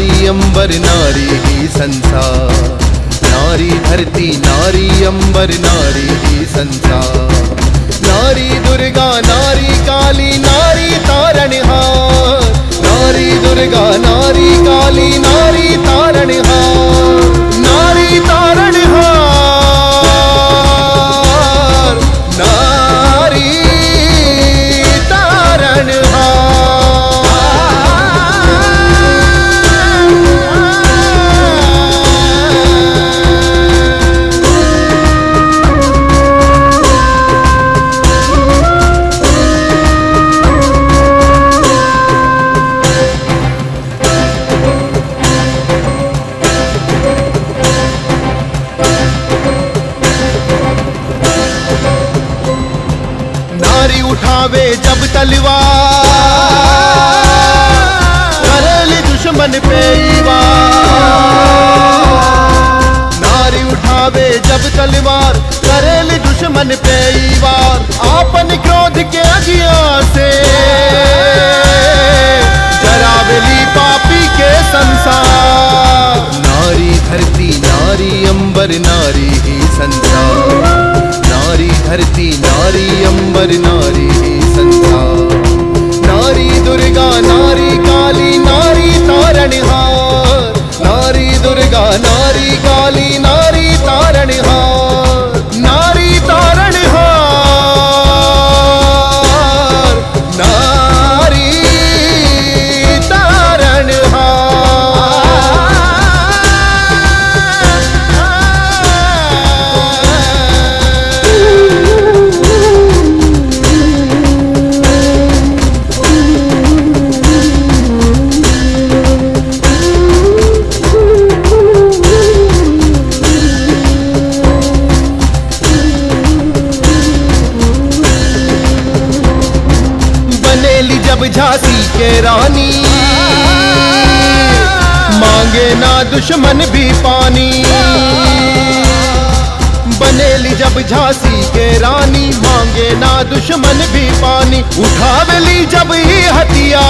नारी अंबर नारी ही संसार, नारी धरती नारी अंबर नारी ही संसार। नारी दुर्गा नारी काली नारी तारणहार, नारी दुर्गा नारी काली नारी तारणहार, नारी तारणहार, नारी तारणहार। नारी उठावे जब तलवार, करेली दुश्मन पे वार। नारी उठावे जब तलवार, करेली दुश्मन पे वार। आपन क्रोध के अगिया से जरावेली पापी के संसार। नारी धरती नारी अंबर नारी ही संसार, नारी धरती नारी अंबर नारी ही संसार। नारी दुर्गा नारी काली नारी तारणहार, नारी दुर्गा नारी काली नारी तारणहार, नारी तारणहार, नारी जब झांसी के रानी, मांगे ना दुश्मन भी पानी। बनेली जब झांसी के रानी, मांगे ना दुश्मन भी पानी। उठावेली जब ही हथियार,